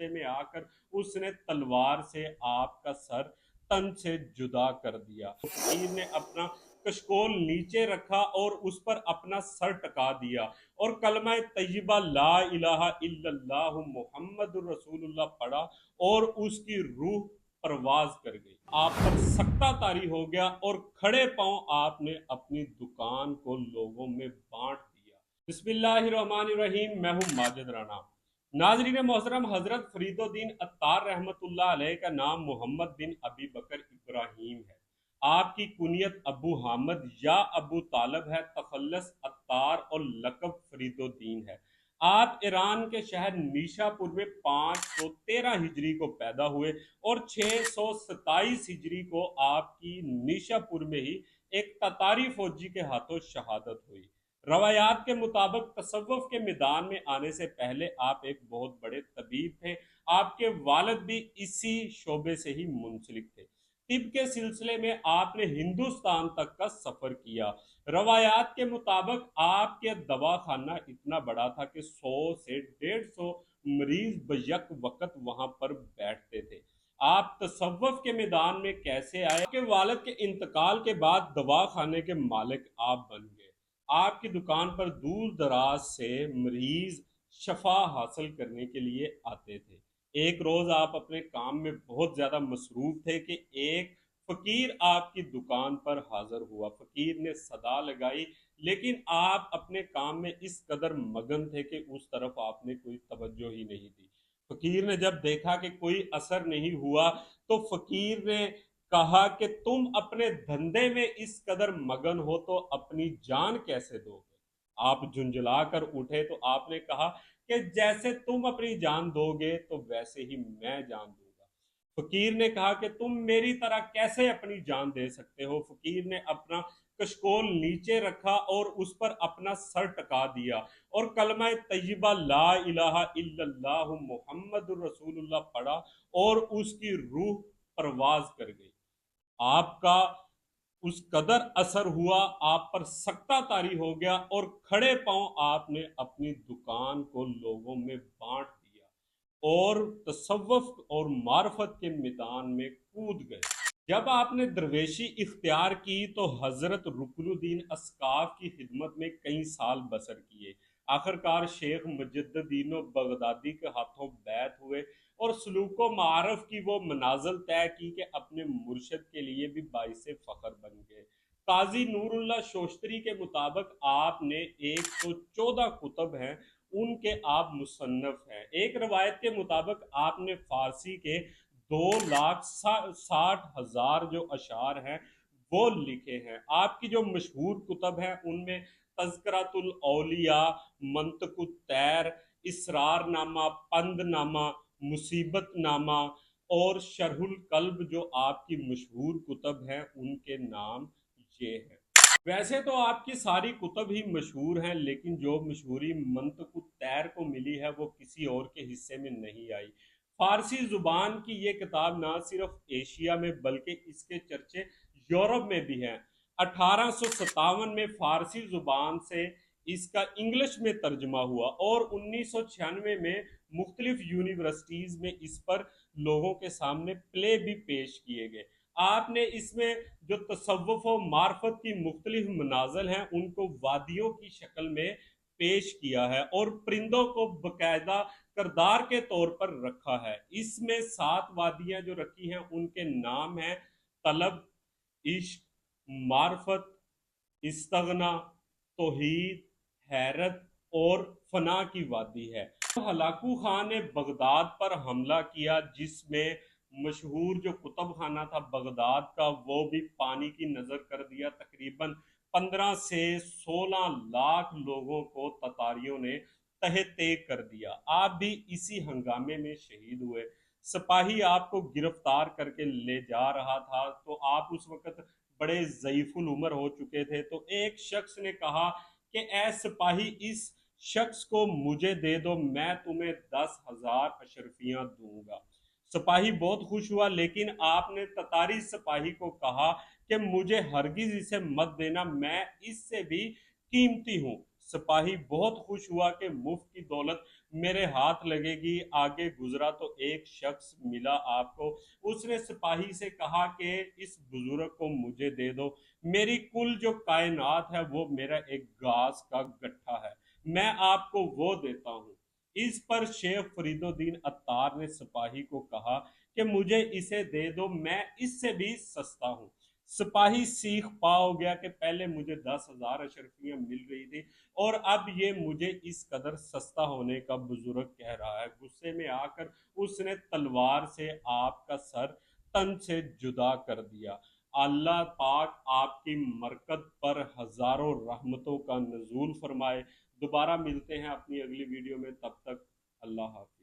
गुस्से में आकर उसने तलवार से आपका सर तन से जुदा कर दिया। फकीर ने अपना कशकोल नीचे रखा और उस पर अपना सर टका दिया और कलमा तय्यबा ला इलाहा इल्लल्लाहु मुहम्मदुर रसूलुल्लाह पढ़ा और उसकी रूह परवाज कर गई। आप पर सख्ता तारी हो गया और खड़े पांव आपने अपनी दुकान को लोगों में बांट दिया। बिस्मिल्लाहिर्रहमानिर्रहीम। मैं हूं माजिद राना। नाजरीन मोहतरम, हजरत फरीदुद्दीन अत्तार रहमतुल्लाह अलैह का नाम मोहम्मद बिन अबी बकर इब्राहिम है। आपकी कुनियत अबू हामद या अबू तालब है। तखल्लस अत्तार और लकब फरीदुद्दीन है। आप ईरान के शहर नीशापुर में 513 हिजरी को पैदा हुए और 627 हिजरी को आपकी नीशापुर में ही एक ततारी फौजी के हाथों शहादत हुई। रवायात के मुताबिक तसव्वुफ के मैदान में आने से पहले आप एक बहुत बड़े तबीब थे। आपके वालिद भी इसी शोबे से ही मुंसलिक थे। तिब के सिलसिले में आपने हिंदुस्तान तक का सफर किया। रवायात के मुताबिक आपके दवाखाना इतना बड़ा था कि 100 से 150 मरीज बयक वक्त वहां पर बैठते थे। आप तसव्वुफ के मैदान में कैसे आए? आपके वालिद के इंतकाल के बाद दवाखाने के मालिक आप बन गए। आपकी दुकान पर दूर दराज से मरीज शफा हासिल करने के लिए आते थे। एक रोज आप अपने काम में बहुत ज्यादा मसरूफ थे कि एक फकीर आपकी दुकान पर हाजिर हुआ। फकीर ने सदा लगाई, लेकिन आप अपने काम में इस कदर मगन थे कि उस तरफ आपने कोई तवज्जो ही नहीं दी। फकीर ने जब देखा कि कोई असर नहीं हुआ तो फकीर ने कहा कि तुम अपने धंधे में इस कदर मगन हो तो अपनी जान कैसे दोगे? आप झुंझला कर उठे तो आपने कहा कि जैसे तुम अपनी जान दोगे तो वैसे ही मैं जान दूंगा। फकीर ने कहा कि तुम मेरी तरह कैसे अपनी जान दे सकते हो? फकीर ने अपना कशकोल नीचे रखा और उस पर अपना सर टका दिया और कलमा तय्यबा ला इलाहा इल्लल्लाहु मुहम्मदुर रसूलुल्लाह पढ़ा और उसकी रूह परवाज कर गई। आपका उस कदर असर हुआ, आप पर सख्ता तारी हो गया और खड़े पांव आपने अपनी दुकान को लोगों में बांट दिया और तसव्वुफ और मार्फत के मैदान में कूद गए। जब आपने दरवेशी इख्तियार की तो हजरत रुकनुद्दीन अस्काफ की खिदमत में कई साल बसर किए। आखिरकार शेख मुजद्दिदीन बगदादी के हाथों बैत हुए और सलूको मारफ की वो मनाजिल तय की कि अपने मुर्शद के लिए भी बाइसे फ़ख्र बन गए। काजी नूरुल्लाह शोस्तरी के मुताबिक आपने 114 कुतब हैं, उनके आप मुसन्नफ हैं। एक रवायत के मुताबिक आपने फारसी के 2,60,000 जो अशार हैं वो लिखे हैं। आपकी जो मशहूर कुतब हैं उनमें तज़किरतुल औलिया, मंतकुत तैर, इसरार नामा, पंद नामा, मुसीबत नामा और शरहुल कल्ब जो आपकी मशहूर कुतब हैं उनके नाम ये हैं। वैसे तो आपकी सारी कुतब ही मशहूर हैं, लेकिन जो मशहूरी मंतकुत तैर को मिली है वो किसी और के हिस्से में नहीं आई। फारसी जुबान की ये किताब ना सिर्फ एशिया में बल्कि इसके चर्चे यूरोप में भी हैं। 1857 में फारसी जुबान से इसका इंग्लिश में तर्जमा हुआ और 1996 में मुख्तलिफ यूनिवर्सिटीज़ में इस पर लोगों के सामने प्ले भी पेश किए गए। आपने इसमें जो तसव्वुफ और मार्फत की मुख्तलिफ मनाजिल हैं उनको वादियों की शक्ल में पेश किया है और परिंदों को बाकायदा करदार के तौर पर रखा है। इसमें 7 वादियां जो रखी हैं उनके नाम हैं तलब, इश्क, मार्फत, इस्तगना, तौहीद, हैरत और फना की वादी है। हलाकू खान ने बगदाद पर हमला किया जिसमें मशहूर जो कुतुब खाना था बगदाद का वो भी पानी की नज़र कर दिया। तकरीबन 15 से 16 लाख लोगों को ततारियों ने तहे तेग कर दिया। आप भी इसी हंगामे में शहीद हुए। सिपाही आपको गिरफ्तार करके ले जा रहा था तो आप उस वक्त बड़े ज़ईफुल उम्र हो चुके थे। तो एक शख्स ने कहा कि ए सिपाही, इस शख्स को मुझे दे दो, मैं तुम्हें 10,000 अशरफियां दूंगा। सिपाही बहुत खुश हुआ, लेकिन आपने ततारी सिपाही को कहा कि मुझे हरगिज इसे मत देना, मैं इससे भी कीमती हूँ। सिपाही बहुत खुश हुआ कि मुफ्त की दौलत मेरे हाथ लगेगी। आगे गुजरा तो एक शख्स मिला आपको, उसने सिपाही से कहा कि इस बुजुर्ग को मुझे दे दो, मेरी कुल जो कायनात है वो मेरा एक घास का गट्ठा है, मैं आपको वो देता हूँ। इस पर शेख फरीदुद्दीन अत्तार ने सिपाही को कहा कि मुझे इसे दे दो, मैं इससे भी सस्ता हूँ। सिपाही सीख पा हो गया कि पहले मुझे 10,000 अशरफियां मिल रही थी और अब ये मुझे इस कदर सस्ता होने का बुजुर्ग कह रहा है। गुस्से में आकर उसने तलवार से आपका सर तन से जुदा कर दिया। अल्लाह पाक आपकी मरकत पर हजारों रहमतों का नजूल फरमाए। दोबारा मिलते हैं अपनी अगली वीडियो में, तब तक अल्लाह हाफ़िज़।